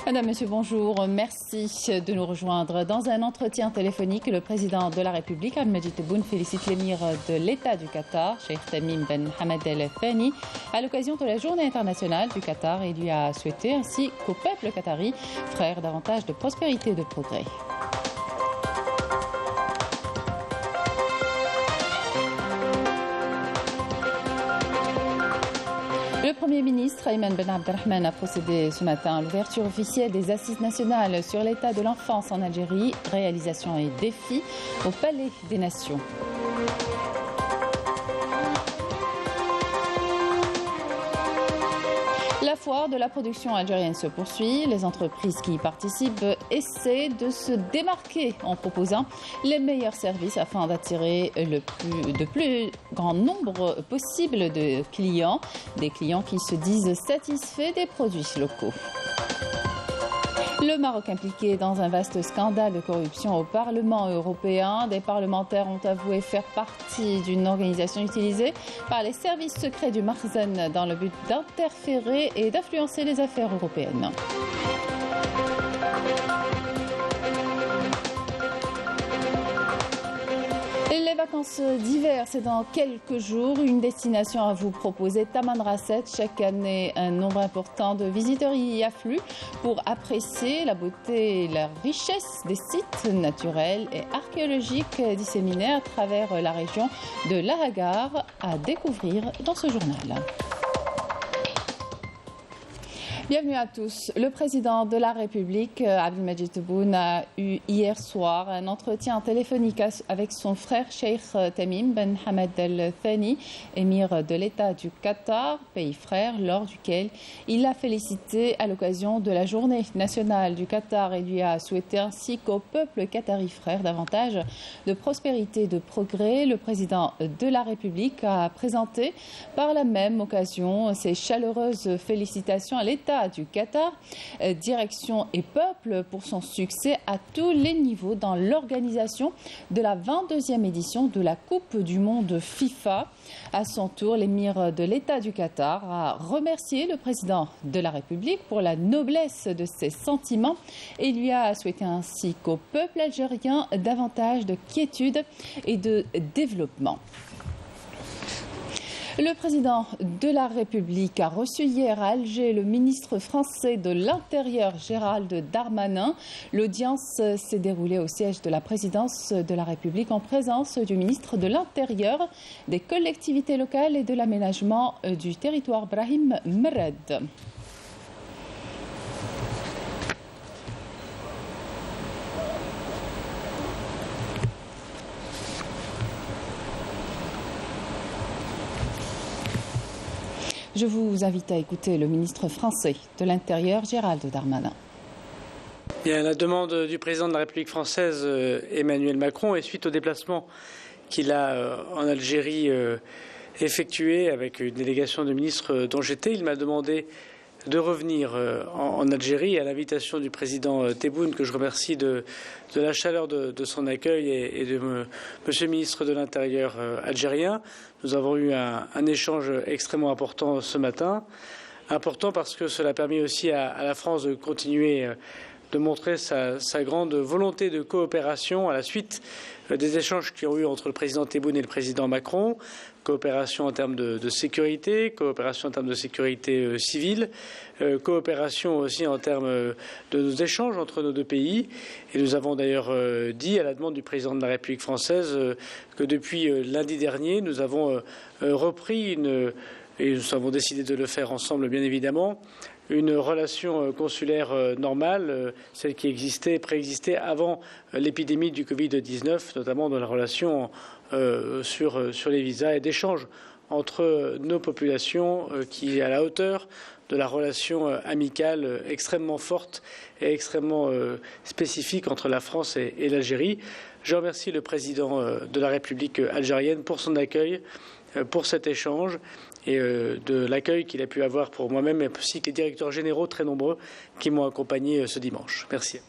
Madame, Monsieur, bonjour. Merci de nous rejoindre. Dans un entretien téléphonique, le président de la République, Abdelmajid Tebboune, félicite l'émir de l'État du Qatar, Cheikh Tamim Ben Hamad Al Thani, à l'occasion de la Journée internationale du Qatar et lui a souhaité, ainsi qu'au peuple qatari, frère, davantage de prospérité et de progrès. Le Premier ministre Ayman Ben Abdelrahman a procédé ce matin à l'ouverture officielle des Assises nationales sur l'état de l'enfance en Algérie, réalisations et défis au Palais des Nations. La foire de la production algérienne se poursuit. Les entreprises qui y participent essaient de se démarquer en proposant les meilleurs services afin d'attirer le plus grand nombre possible de clients, des clients qui se disent satisfaits des produits locaux. Le Maroc impliqué dans un vaste scandale de corruption au Parlement européen. Des parlementaires ont avoué faire partie d'une organisation utilisée par les services secrets du Makhzen dans le but d'interférer et d'influencer les affaires européennes. Les vacances d'hiver, c'est dans quelques jours. Une destination à vous proposer, Tamanrasset. Chaque année, un nombre important de visiteurs y affluent pour apprécier la beauté et la richesse des sites naturels et archéologiques disséminés à travers la région de l'Aragar, à découvrir dans ce journal. Bienvenue à tous. Le président de la République, Abdelmajid Tebboune, a eu hier soir un entretien téléphonique avec son frère Cheikh Tamim Ben Hamad Al Thani, émir de l'État du Qatar, pays frère, lors duquel il l'a félicité à l'occasion de la Journée nationale du Qatar et lui a souhaité ainsi qu'au peuple qatari frère davantage de prospérité et de progrès. Le président de la République a présenté par la même occasion ses chaleureuses félicitations à l'État du Qatar, direction et peuple pour son succès à tous les niveaux dans l'organisation de la 22e édition de la Coupe du Monde FIFA. À son tour, l'émir de l'État du Qatar a remercié le président de la République pour la noblesse de ses sentiments et lui a souhaité ainsi qu'au peuple algérien davantage de quiétude et de développement. Le président de la République a reçu hier à Alger le ministre français de l'Intérieur, Gérald Darmanin. L'audience s'est déroulée au siège de la présidence de la République en présence du ministre de l'Intérieur, des collectivités locales et de l'aménagement du territoire, Brahim Mered. Je vous invite à écouter le ministre français de l'Intérieur, Gérald Darmanin. Bien, la demande du président de la République française, Emmanuel Macron, est suite au déplacement qu'il a en Algérie effectué avec une délégation de ministres dont j'étais. Il m'a demandé de revenir en Algérie à l'invitation du président Tebboune, que je remercie de la chaleur de son accueil et de monsieur le ministre de l'Intérieur algérien. Nous avons eu un échange extrêmement important ce matin. Important parce que cela a permis aussi à la France de continuer de montrer sa grande volonté de coopération à la suite des échanges qui ont eu entre le président Tebboune et le président Macron. Coopération en termes de sécurité, coopération en termes de sécurité civile, coopération aussi en termes de nos échanges entre nos deux pays. Et nous avons d'ailleurs dit, à la demande du président de la République française, que depuis lundi dernier, nous avons repris et nous avons décidé de le faire ensemble, bien évidemment, une relation consulaire normale, celle qui préexistait avant l'épidémie du Covid-19, notamment dans la relation sur les visas et d'échanges entre nos populations qui est à la hauteur de la relation amicale extrêmement forte et extrêmement spécifique entre la France et l'Algérie. Je remercie le président de la République algérienne pour son accueil, pour cet échange et de l'accueil qu'il a pu avoir pour moi-même, mais aussi que les directeurs généraux très nombreux qui m'ont accompagné ce dimanche. Merci.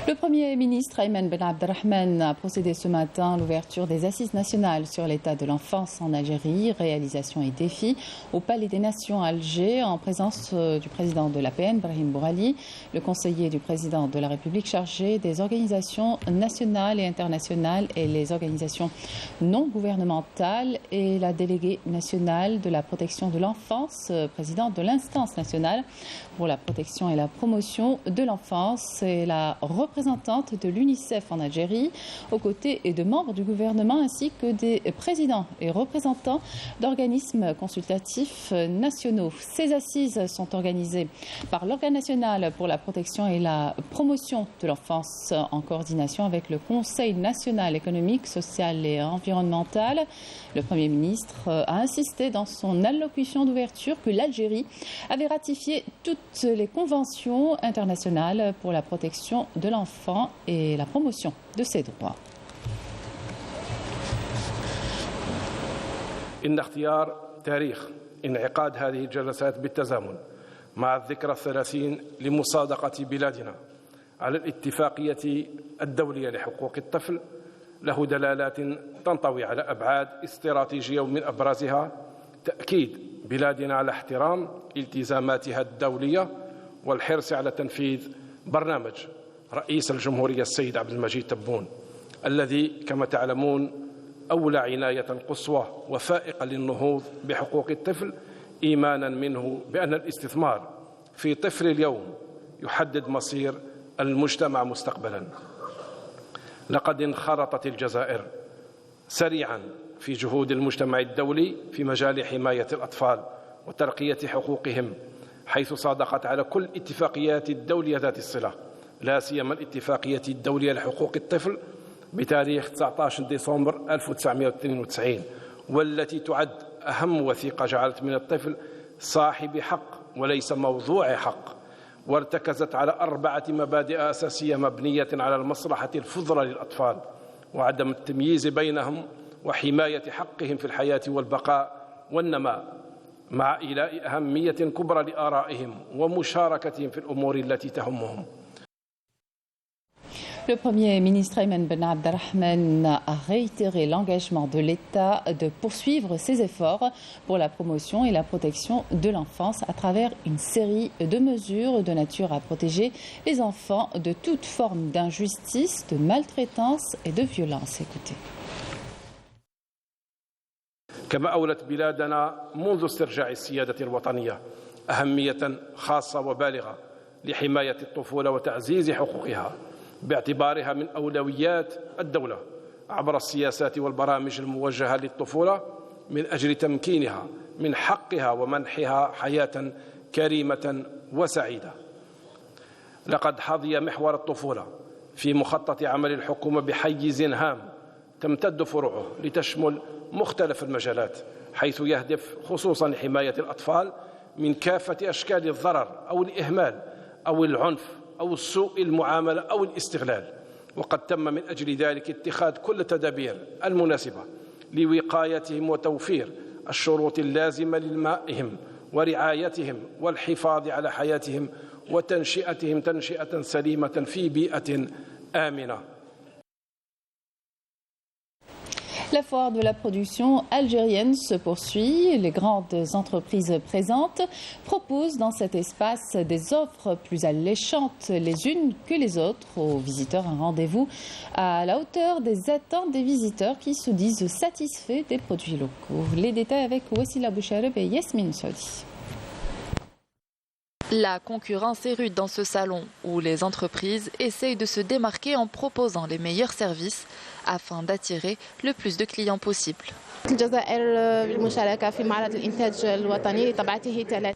Le Premier ministre Ayman Ben Abdelrahman a procédé ce matin à l'ouverture des Assises nationales sur l'état de l'enfance en Algérie, réalisations et défis, au Palais des Nations à Alger, en présence du président de l'APN, Brahim Bourali, le conseiller du président de la République chargé des organisations nationales et internationales et les organisations non gouvernementales et la déléguée nationale de la protection de l'enfance, président de l'instance nationale pour la protection et la promotion de l'enfance et la représentante de l'UNICEF en Algérie, aux côtés de membres du gouvernement ainsi que des présidents et représentants d'organismes consultatifs nationaux. Ces assises sont organisées par l'Organe national pour la protection et la promotion de l'enfance en coordination avec le Conseil national économique, social et environnemental. Le Premier ministre a insisté dans son allocution d'ouverture que l'Algérie avait ratifié toutes les conventions internationales pour la protection de l'enfant et la promotion de ses droits. إن اختيار تاريخ انعقاد هذه الجلسات بالتزامن مع الذكرى 30 لمصادقة بلادنا على الاتفاقية الدولية لحقوق الطفل له دلالات تنطوي على أبعاد استراتيجية ومن أبرزها تأكيد بلادنا على احترام التزاماتها الدولية والحرص على تنفيذ برنامج رئيس الجمهورية السيد عبد المجيد تبون الذي كما تعلمون أولى عناية قصوى وفائقة للنهوض بحقوق الطفل إيمانا منه بأن الاستثمار في طفل اليوم يحدد مصير المجتمع مستقبلا. لقد انخرطت الجزائر سريعا في جهود المجتمع الدولي في مجال حماية الأطفال وترقية حقوقهم، حيث صادقت على كل اتفاقيات الدولية ذات الصلة، لا سيما الاتفاقية الدولية لحقوق الطفل بتاريخ 19 ديسمبر 1992 والتي تعد أهم وثيقة جعلت من الطفل صاحب حق وليس موضوع حق، وارتكزت على 4 مبادئ أساسية مبنية على المصلحة الفضلى للأطفال وعدم التمييز بينهم وحماية حقهم في الحياة والبقاء والنماء، مع إيلاء أهمية كبرى لآرائهم ومشاركتهم في الأمور التي تهمهم. Le Premier ministre Ayman Ben Abdelrahman a réitéré l'engagement de l'État de poursuivre ses efforts pour la promotion et la protection de l'enfance à travers une série de mesures de nature à protéger les enfants de toute forme d'injustice, de maltraitance et de violence. Écoutez. كما أولت بلادنا منذ استرجاع السيادة الوطنية أهمية خاصة وبالغة لحماية الطفولة وتعزيز حقوقها باعتبارها من أولويات الدولة عبر السياسات والبرامج الموجهة للطفولة من أجل تمكينها من حقها ومنحها حياة كريمة وسعيدة. لقد حظي محور الطفولة في مخطط عمل الحكومة بحيز هام تمتد فروعه لتشمل مختلف المجالات، حيث يهدف خصوصا لحماية الأطفال من كافة أشكال الضرر أو الإهمال أو العنف أو سوء المعاملة أو الاستغلال، وقد تم من أجل ذلك اتخاذ كل التدابير المناسبة لوقايتهم وتوفير الشروط اللازمة لإلمائهم ورعايتهم والحفاظ على حياتهم وتنشئتهم تنشئة سليمة في بيئة آمنة. La foire de la production algérienne se poursuit. Les grandes entreprises présentes proposent dans cet espace des offres plus alléchantes les unes que les autres aux visiteurs. Un rendez-vous à la hauteur des attentes des visiteurs qui se disent satisfaits des produits locaux. Les détails avec Wassila Bouchareb et Yasmine Saudi. La concurrence est rude dans ce salon où les entreprises essayent de se démarquer en proposant les meilleurs services afin d'attirer le plus de clients possible.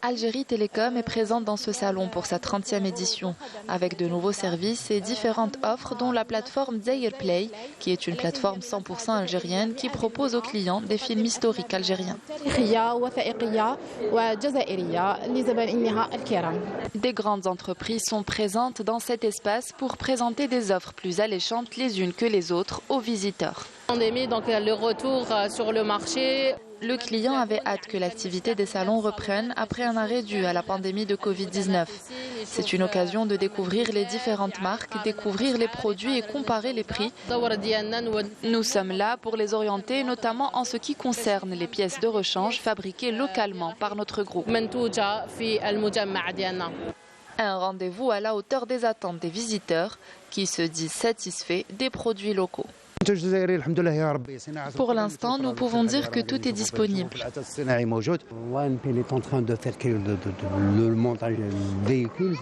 Algérie Télécom est présente dans ce salon pour sa 30e édition avec de nouveaux services et différentes offres dont la plateforme Zaïr Play qui est une plateforme 100% algérienne qui propose aux clients des films historiques algériens. Des grandes entreprises sont présentes dans cet espace pour présenter des offres plus alléchantes les unes que les autres aux visiteurs. Pandémie, donc le retour sur le marché. Le client avait hâte que l'activité des salons reprenne après un arrêt dû à la pandémie de Covid-19. C'est une occasion de découvrir les différentes marques, découvrir les produits et comparer les prix. Nous sommes là pour les orienter, notamment en ce qui concerne les pièces de rechange fabriquées localement par notre groupe. Un rendez-vous à la hauteur des attentes des visiteurs qui se disent satisfaits des produits locaux. Pour l'instant, nous pouvons dire que tout est disponible. Il est en train de faire le montage véhicule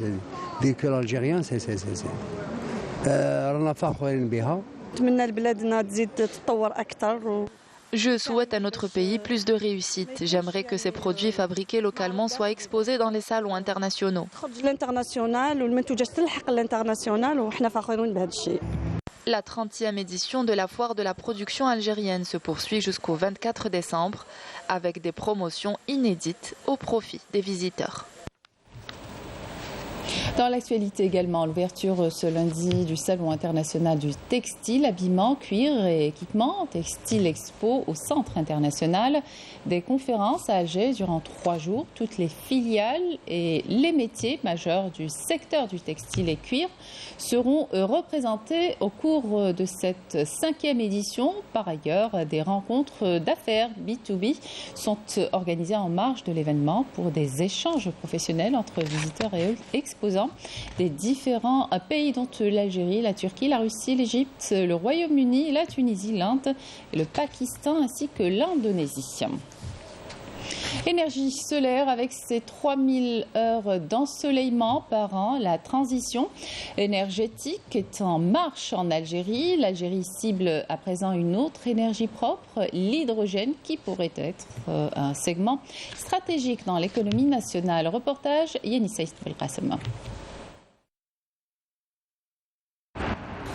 algérien. Je souhaite à notre pays plus de réussite. J'aimerais que ces produits fabriqués localement soient exposés dans les salons internationaux. La 30e édition de la foire de la production algérienne se poursuit jusqu'au 24 décembre avec des promotions inédites au profit des visiteurs. Dans l'actualité également, l'ouverture ce lundi du Salon international du textile, habillement, cuir et équipement, Textile Expo au Centre international. Des conférences à Alger durant 3 jours. Toutes les filiales et les métiers majeurs du secteur du textile et cuir seront représentés au cours de cette 5e édition. Par ailleurs, des rencontres d'affaires B2B sont organisées en marge de l'événement pour des échanges professionnels entre visiteurs et exposants des différents pays dont l'Algérie, la Turquie, la Russie, l'Égypte, le Royaume-Uni, la Tunisie, l'Inde, le Pakistan ainsi que l'Indonésie. Énergie solaire avec ses 3000 heures d'ensoleillement par an. La transition énergétique est en marche en Algérie. L'Algérie cible à présent une autre énergie propre, l'hydrogène, qui pourrait être un segment stratégique dans l'économie nationale. Reportage Yeni Saïd Belkacem.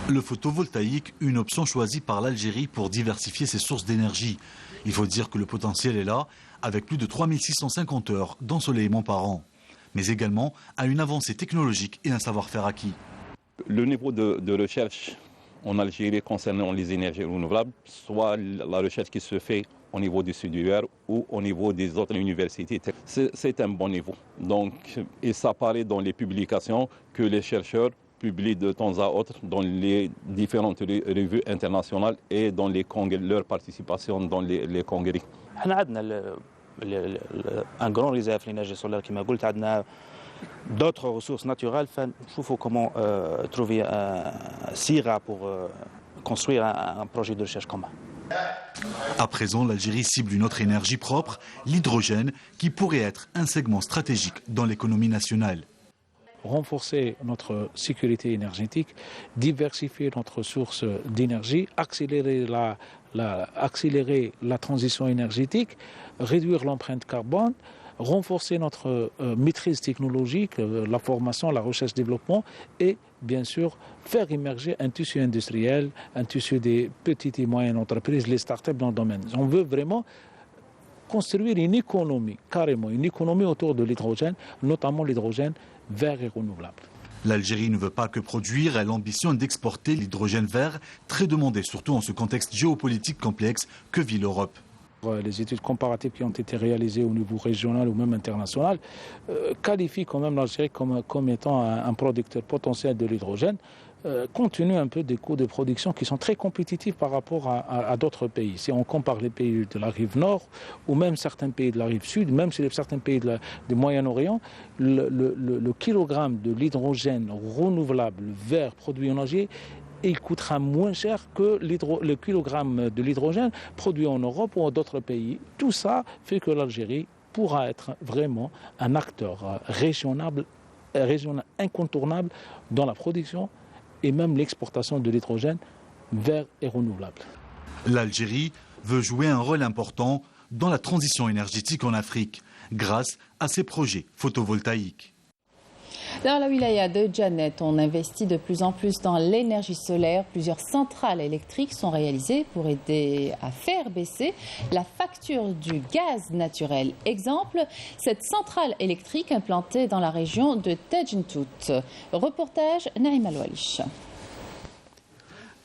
Le photovoltaïque, une option choisie par l'Algérie pour diversifier ses sources d'énergie. Il faut dire que le potentiel est là, avec plus de 3650 heures d'ensoleillement par an, mais également à une avancée technologique et un savoir-faire acquis. Le niveau de recherche en Algérie concernant les énergies renouvelables, soit la recherche qui se fait au niveau du CDUR ou au niveau des autres universités, c'est un bon niveau. Donc, et ça paraît dans les publications que les chercheurs publient de temps à autre dans les différentes revues internationales et dans les congrès, leur participation dans les congrès. Un grand réserve l'énergie solaire qui m'a dit, d'autres ressources naturelles, il faut comment trouver un SIRA pour construire un projet de recherche commun. À présent, l'Algérie cible une autre énergie propre, l'hydrogène, qui pourrait être un segment stratégique dans l'économie nationale. Renforcer notre sécurité énergétique, diversifier notre source d'énergie, accélérer la transition énergétique, réduire l'empreinte carbone, renforcer notre maîtrise technologique, la formation, la recherche-développement et bien sûr faire émerger un tissu industriel, un tissu des petites et moyennes entreprises, les startups dans le domaine. On veut vraiment construire une économie, carrément une économie autour de l'hydrogène, notamment l'hydrogène vert et renouvelable. L'Algérie ne veut pas que produire, elle ambitionne d'exporter l'hydrogène vert, très demandé surtout en ce contexte géopolitique complexe que vit l'Europe. Les études comparatives qui ont été réalisées au niveau régional ou même international qualifient quand même l'Algérie comme étant un producteur potentiel de l'hydrogène, compte tenu un peu des coûts de production qui sont très compétitifs par rapport à d'autres pays. Si on compare les pays de la rive nord ou même certains pays de la rive sud, même si certains pays du Moyen-Orient, le kilogramme de l'hydrogène renouvelable vert produit en Algérie, il coûtera moins cher que le kilogramme de l'hydrogène produit en Europe ou d'autres pays. Tout ça fait que l'Algérie pourra être vraiment un acteur régional incontournable dans la production et même l'exportation de l'hydrogène vert et renouvelable. L'Algérie veut jouer un rôle important dans la transition énergétique en Afrique grâce à ses projets photovoltaïques. Dans la wilaya de Djanet, on investit de plus en plus dans l'énergie solaire. Plusieurs centrales électriques sont réalisées pour aider à faire baisser la facture du gaz naturel. Exemple, cette centrale électrique implantée dans la région de Tejntout. Reportage Naïm Al-Walish.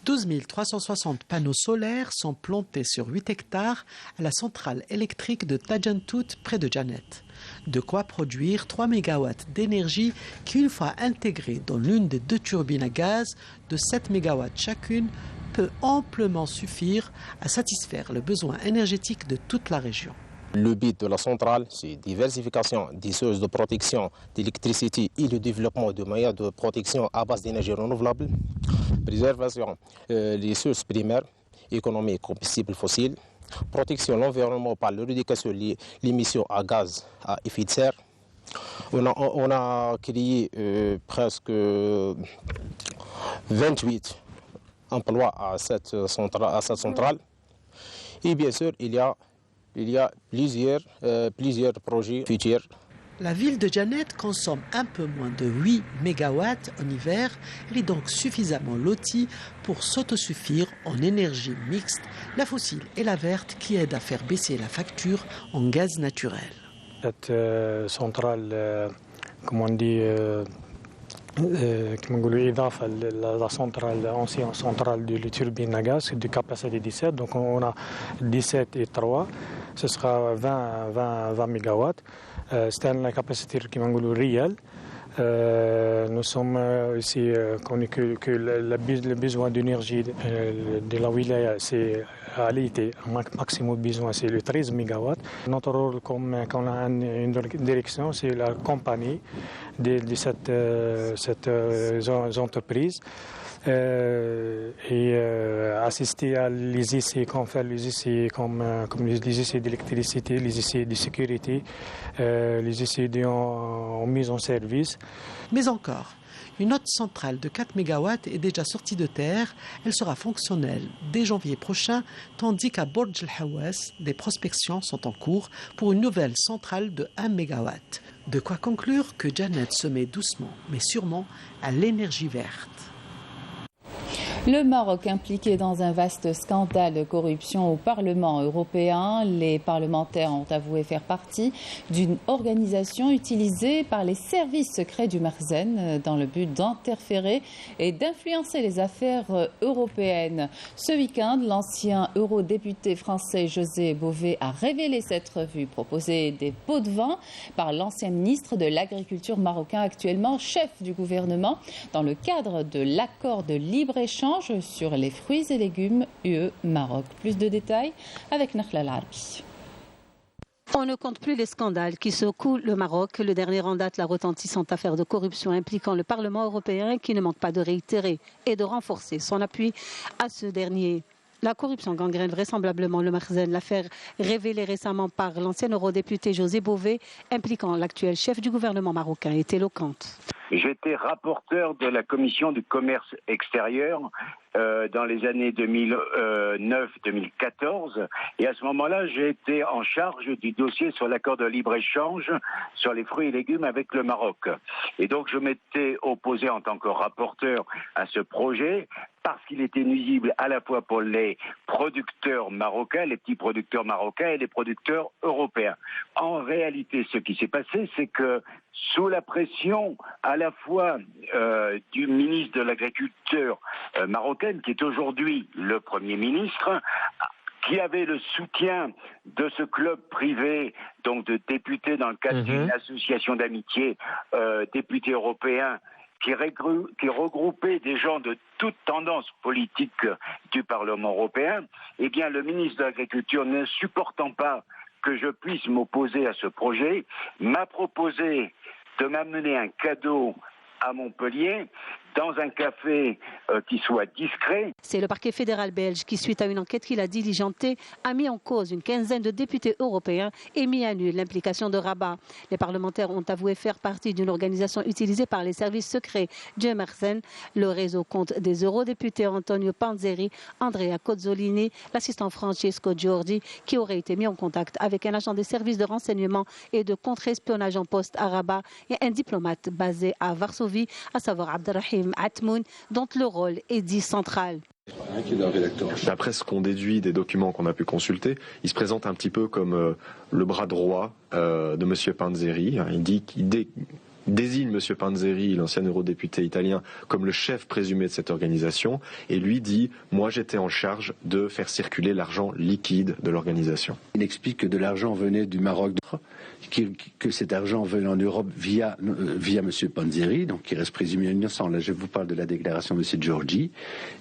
12 360 panneaux solaires sont plantés sur 8 hectares à la centrale électrique de Tajantout près de Janet. De quoi produire 3 MW d'énergie qui, une fois intégrée dans l'une des 2 turbines à gaz de 7 MW chacune, peut amplement suffire à satisfaire le besoin énergétique de toute la région. Le but de la centrale, c'est diversification des sources de protection d'électricité et le développement de moyens de protection à base d'énergie renouvelable, préservation des sources primaires, économie combustibles fossiles, protection de l'environnement par l'éradication de l'émission à gaz à effet de serre. On a créé presque 28 emplois à cette centrale. Et bien sûr, il y a plusieurs projets futurs. La ville de Janet consomme un peu moins de 8 MW en hiver. Elle est donc suffisamment lotie pour s'autosuffire en énergie mixte, la fossile et la verte, qui aident à faire baisser la facture en gaz naturel. Cette centrale, comme on dit, la centrale, ancienne centrale de la turbine à gaz, de capacité 17. Donc on a 17 et 3, ce sera 20 MW. C'est une capacité réelle. Nous sommes aussi connus que le besoin d'énergie de la wilaya, c'est à l'été, le maximum de besoin, c'est le 13 MW. Notre rôle, comme quand on a une direction, c'est la compagnie de cette entreprise. Et assister à les essais, faire les essais comme les essais d'électricité, les essais de sécurité, les essais en mise en service. Mais encore, une autre centrale de 4 MW est déjà sortie de terre. Elle sera fonctionnelle dès janvier prochain, tandis qu'à Borj El Hawas, des prospections sont en cours pour une nouvelle centrale de 1 MW. De quoi conclure que Janet se met doucement, mais sûrement, à l'énergie verte. Le Maroc impliqué dans un vaste scandale de corruption au Parlement européen. Les parlementaires ont avoué faire partie d'une organisation utilisée par les services secrets du Merzen dans le but d'interférer et d'influencer les affaires européennes. Ce week-end, l'ancien eurodéputé français José Bové a révélé s'être vu proposer des pots de vin par l'ancien ministre de l'Agriculture marocain, actuellement chef du gouvernement, dans le cadre de l'accord de libre-échange sur les fruits et légumes UE-Maroc. Plus de détails avec Nakhla Larbi. On ne compte plus les scandales qui secouent le Maroc. Le dernier en date, la retentissante affaire de corruption impliquant le Parlement européen, qui ne manque pas de réitérer et de renforcer son appui à ce dernier. La corruption gangrène vraisemblablement le Merzen. L'affaire révélée récemment par l'ancien eurodéputé José Bové, impliquant l'actuel chef du gouvernement marocain, est éloquente. J'étais rapporteur de la commission du commerce extérieur dans les années 2009-2014 et à ce moment-là j'ai été en charge du dossier sur l'accord de libre-échange sur les fruits et légumes avec le Maroc. Et donc je m'étais opposé en tant que rapporteur à ce projet parce qu'il était nuisible à la fois pour les producteurs marocains, les petits producteurs marocains et les producteurs européens. En réalité, ce qui s'est passé, c'est que sous la pression à la fois du ministre de l'Agriculture marocaine, qui est aujourd'hui le Premier ministre, qui avait le soutien de ce club privé, donc de députés dans le cadre d'une association d'amitié, députés européens, qui regroupait des gens de toute tendance politique du Parlement européen, eh bien le ministre de l'Agriculture, ne supportant pas que je puisse m'opposer à ce projet, m'a proposé de m'amener un cadeau à Montpellier, dans un café qui soit discret. C'est le parquet fédéral belge qui, suite à une enquête qu'il a diligentée, a mis en cause une quinzaine de députés européens et mis à nu l'implication de Rabat. Les parlementaires ont avoué faire partie d'une organisation utilisée par les services secrets du Merzen. Le réseau compte des eurodéputés Antonio Panzeri, Andrea Cozzolini, l'assistant Francesco Giordi, qui aurait été mis en contact avec un agent des services de renseignement et de contre-espionnage en poste à Rabat et un diplomate basé à Varsovie, à savoir Abdelrahim Atmoun, dont le rôle est dit central. D'après ce qu'on déduit des documents qu'on a pu consulter, il se présente un petit peu comme le bras droit de M. Panzeri. Il dit désigne M. Panzeri, l'ancien eurodéputé italien, comme le chef présumé de cette organisation et lui dit « Moi j'étais en charge de faire circuler l'argent liquide de l'organisation ». Il explique que de l'argent venait du Maroc, que cet argent venait en Europe via M. Panzeri, donc qui reste présumé innocent. Là je vous parle de la déclaration de M. Giorgi,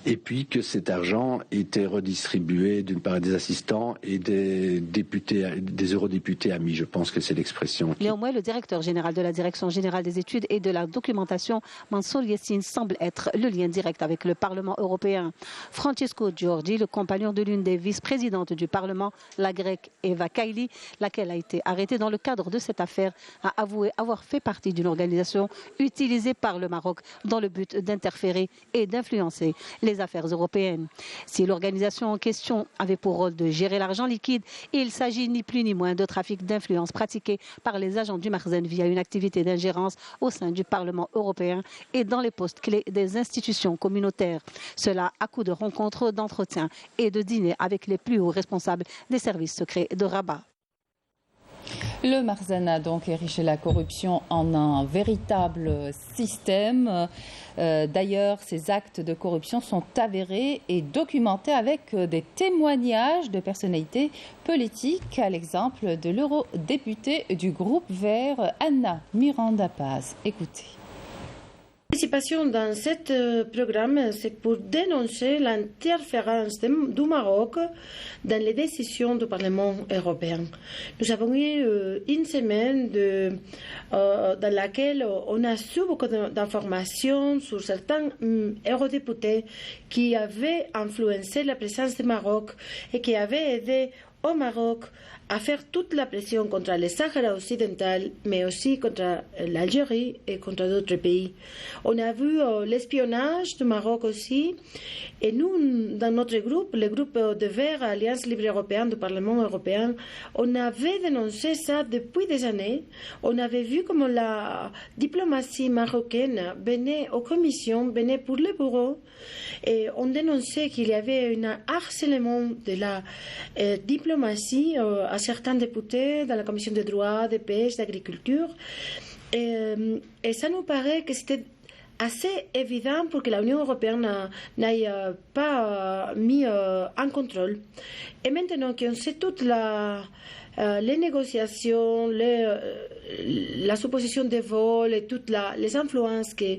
et puis que cet argent était redistribué d'une part des assistants et des députés, des eurodéputés amis, je pense que c'est l'expression. Néanmoins, le directeur général de la Direction générale des études et de la documentation, Mansour Yassine, semble être le lien direct avec le Parlement européen. Francesco Giorgi, le compagnon de l'une des vice-présidentes du Parlement, la grecque Eva Kaili, laquelle a été arrêtée dans le cadre de cette affaire, a avoué avoir fait partie d'une organisation utilisée par le Maroc dans le but d'interférer et d'influencer les affaires européennes. Si l'organisation en question avait pour rôle de gérer l'argent liquide, il s'agit ni plus ni moins de trafic d'influence pratiqué par les agents du Marzen via une activité d'ingérence au sein du Parlement européen et dans les postes clés des institutions communautaires. Cela à coup de rencontres, d'entretiens et de dîners avec les plus hauts responsables des services secrets de Rabat. Le Marzen a donc érigé la corruption en un véritable système. D'ailleurs, ces actes de corruption sont avérés et documentés avec des témoignages de personnalités politiques, à l'exemple de l'eurodéputée du groupe Vert, Anna Miranda Paz. Écoutez. La participation dans ce programme, c'est pour dénoncer l'interférence du Maroc dans les décisions du Parlement européen. Nous avons eu une semaine dans laquelle on a su beaucoup d'informations sur certains eurodéputés qui avaient influencé la présence du Maroc et qui avaient aidé au Maroc à faire toute la pression contre le Sahara occidental, mais aussi contre l'Algérie et contre d'autres pays. On a vu l'espionnage du Maroc aussi, et nous, dans notre groupe, le groupe de Verts, Alliance Libre Européenne du Parlement européen, on avait dénoncé ça depuis des années. On avait vu comment la diplomatie marocaine venait aux commissions, venait pour le bureau, et on dénonçait qu'il y avait un harcèlement de la diplomatie à certains députés dans la commission des droits, de pêche, d'agriculture. Et ça nous paraît que c'était assez évident pour que l'Union européenne n'aille pas mis en contrôle. Et maintenant qu'on sait toutes les négociations, la supposition de vol et toutes les influences que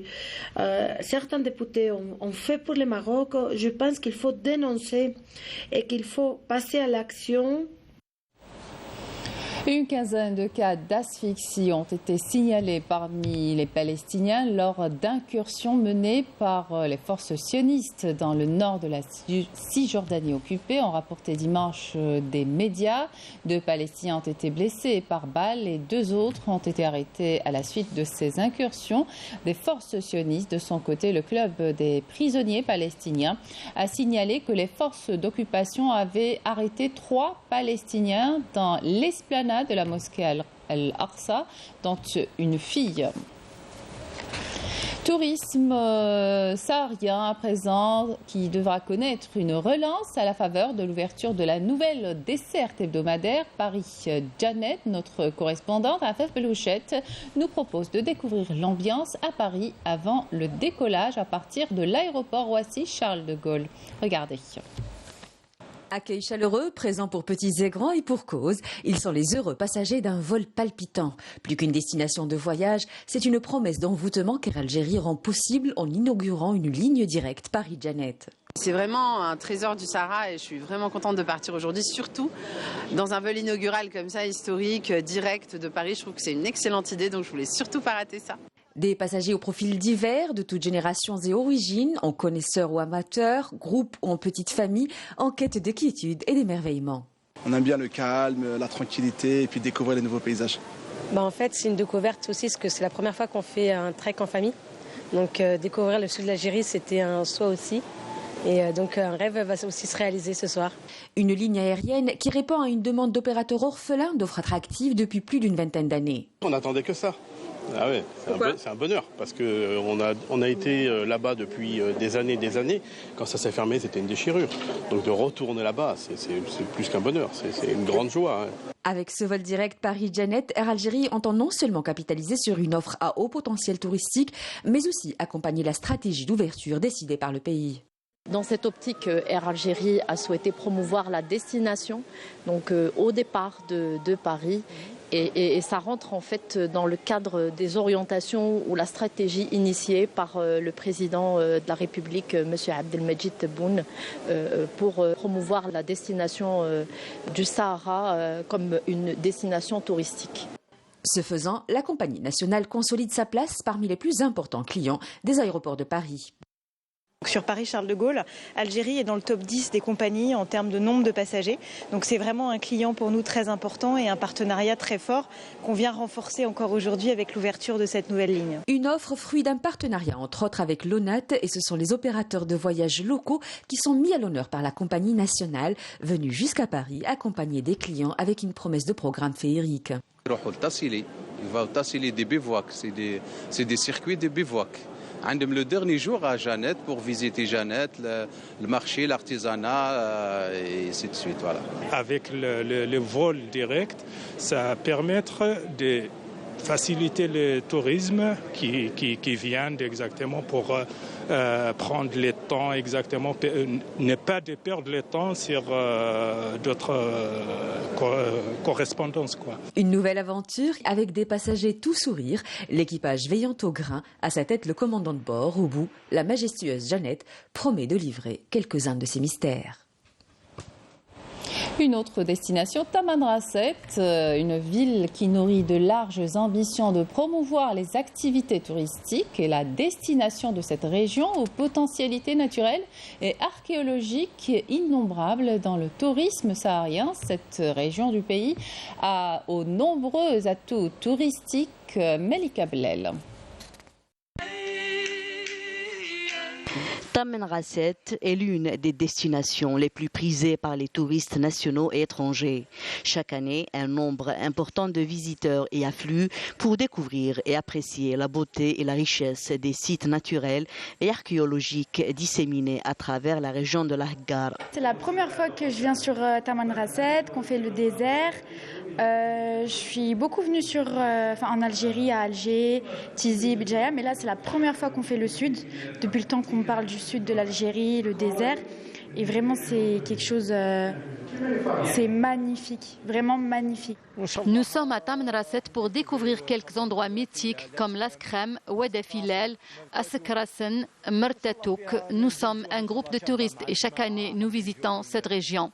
certains députés ont fait pour le Maroc, je pense qu'il faut dénoncer et qu'il faut passer à l'action. Une quinzaine de cas d'asphyxie ont été signalés parmi les Palestiniens lors d'incursions menées par les forces sionistes dans le nord de la Cisjordanie occupée, ont rapporté dimanche des médias. 2 Palestiniens ont été blessés par balles et 2 autres ont été arrêtés à la suite de ces incursions des forces sionistes. De son côté, le club des prisonniers palestiniens a signalé que les forces d'occupation avaient arrêté 3 Palestiniens dans l'esplanade de la mosquée Al-Aqsa, dont une fille. Tourisme saharien à présent qui devra connaître une relance à la faveur de l'ouverture de la nouvelle desserte hebdomadaire Paris-Janet. Notre correspondante Afef Belouchette nous propose de découvrir l'ambiance à Paris avant le décollage à partir de l'aéroport Roissy-Charles de Gaulle. Regardez. Accueil chaleureux, présent pour petits et grands et pour cause. Ils sont les heureux passagers d'un vol palpitant. Plus qu'une destination de voyage, c'est une promesse d'envoûtement qu'Air Algérie rend possible en inaugurant une ligne directe Paris-Janet. C'est vraiment un trésor du Sahara et je suis vraiment contente de partir aujourd'hui, surtout dans un vol inaugural comme ça, historique, direct de Paris. Je trouve que c'est une excellente idée, donc je voulais surtout pas rater ça. Des passagers aux profils divers, de toutes générations et origines, en connaisseurs ou amateurs, groupes ou en petites familles, en quête de quiétude et d'émerveillement. On aime bien le calme, la tranquillité et puis découvrir les nouveaux paysages. En fait, c'est une découverte aussi parce que c'est la première fois qu'on fait un trek en famille. Donc découvrir le sud de l'Algérie, c'était un souhait aussi. Et donc un rêve va aussi se réaliser ce soir. Une ligne aérienne qui répond à une demande d'opérateurs orphelins d'offres attractives depuis plus d'une vingtaine d'années. On n'attendait que ça. Ah ouais, c'est un bonheur parce qu'on a été là-bas depuis des années. Quand ça s'est fermé, c'était une déchirure. Donc de retourner là-bas, c'est plus qu'un bonheur, c'est une grande joie. Hein. Avec ce vol direct Paris-Janet, Air Algérie entend non seulement capitaliser sur une offre à haut potentiel touristique, mais aussi accompagner la stratégie d'ouverture décidée par le pays. Dans cette optique, Air Algérie a souhaité promouvoir la destination, donc au départ de Paris. Et ça rentre en fait dans le cadre des orientations ou la stratégie initiée par le président de la République, M. Abdelmajid Tebboune, pour promouvoir la destination du Sahara comme une destination touristique. Ce faisant, la compagnie nationale consolide sa place parmi les plus importants clients des aéroports de Paris. Sur Paris-Charles de Gaulle, Algérie est dans le top 10 des compagnies en termes de nombre de passagers. Donc c'est vraiment un client pour nous très important et un partenariat très fort qu'on vient renforcer encore aujourd'hui avec l'ouverture de cette nouvelle ligne. Une offre fruit d'un partenariat entre autres avec l'ONAT et ce sont les opérateurs de voyages locaux qui sont mis à l'honneur par la compagnie nationale venue jusqu'à Paris accompagner des clients avec une promesse de programme féerique. Il va tasser des bivouacs, c'est des circuits de bivouacs. Le dernier jour à Janet pour visiter Janet, le marché, l'artisanat et ainsi de suite. Voilà. Avec le vol direct, ça permettra de faciliter le tourisme qui vient exactement pour prendre le temps exactement, ne pas de perdre le temps sur d'autres correspondances. Une nouvelle aventure avec des passagers tout sourire, l'équipage veillant au grain, à sa tête le commandant de bord, au bout, la majestueuse Janet promet de livrer quelques-uns de ses mystères. Une autre destination, Tamanrasset, une ville qui nourrit de larges ambitions de promouvoir les activités touristiques et la destination de cette région aux potentialités naturelles et archéologiques innombrables dans le tourisme saharien. Cette région du pays a aux nombreux atouts touristiques. Melika Blel. Tamanrasset est l'une des destinations les plus prisées par les touristes nationaux et étrangers. Chaque année, un nombre important de visiteurs y affluent pour découvrir et apprécier la beauté et la richesse des sites naturels et archéologiques disséminés à travers la région de l'Ahgar. C'est la première fois que je viens sur Tamanrasset, qu'on fait le désert. Je suis beaucoup venue en Algérie, à Alger, Tizi, Béjaïa, mais là c'est la première fois qu'on fait le sud, depuis le temps qu'on parle du sud de l'Algérie, le désert. Et vraiment c'est quelque chose, c'est magnifique, vraiment magnifique. Nous sommes à Tamanrasset pour découvrir quelques endroits mythiques comme l'Askrem, Oued Filel, Askrasen, Mertatouk. Nous sommes un groupe de touristes et chaque année nous visitons cette région.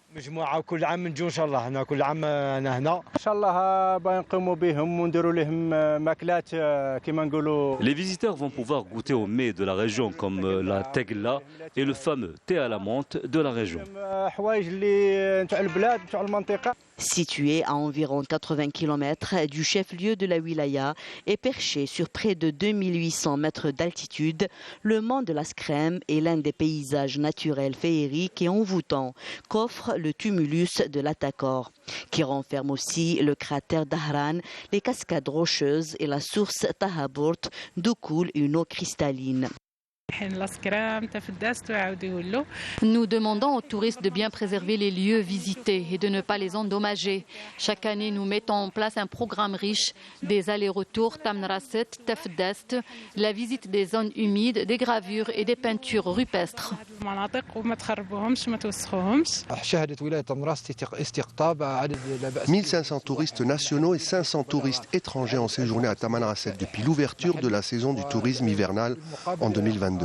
Les visiteurs vont pouvoir goûter aux mets de la région comme la tegla et le fameux thé à la menthe de la région. Situé à environ 80 km du chef-lieu de la wilaya et perché sur près de 2800 mètres d'altitude, le mont de l'Askrem est l'un des paysages naturels féeriques et envoûtants qu'offre le tumulus de l'Atakor, qui renferme aussi le cratère Dahran, les cascades rocheuses et la source Tahabourt d'où coule une eau cristalline. Nous demandons aux touristes de bien préserver les lieux visités et de ne pas les endommager. Chaque année, nous mettons en place un programme riche, des allers-retours Tamanrasset, Tafdast, la visite des zones humides, des gravures et des peintures rupestres. 1500 touristes nationaux et 500 touristes étrangers ont séjourné à Tamanrasset depuis l'ouverture de la saison du tourisme hivernal en 2022.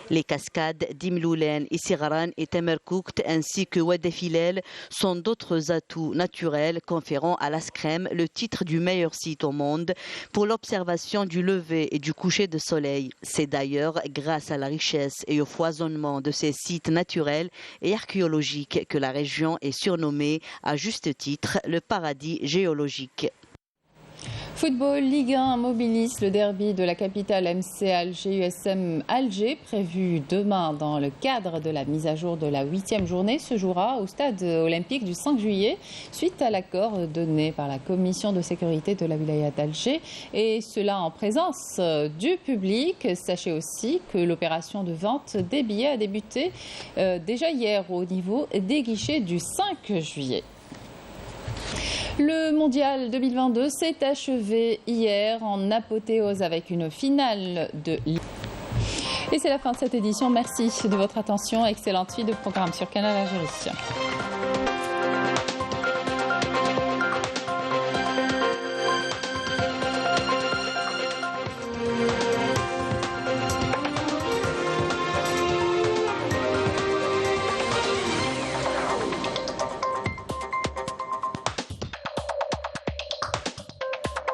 Les cascades d'Imloulen, Isigaran et Temerkoukt ainsi que Oued Filel sont d'autres atouts naturels conférant à l'Askrem le titre du meilleur site au monde pour l'observation du lever et du coucher de soleil. C'est d'ailleurs grâce à la richesse et au foisonnement de ces sites naturels et archéologiques que la région est surnommée à juste titre le paradis géologique. Football, Ligue 1 mobilise le derby de la capitale MC Alger-USM Alger, prévu demain dans le cadre de la mise à jour de la 8e journée, se jouera au stade olympique du 5 juillet, suite à l'accord donné par la commission de sécurité de la wilaya d'Alger, et cela en présence du public. Sachez aussi que l'opération de vente des billets a débuté déjà hier au niveau des guichets du 5 juillet. Le mondial 2022 s'est achevé hier en apothéose avec une finale de Ligue. Et c'est la fin de cette édition. Merci de votre attention. Excellente suite de programme sur Canal Algérie.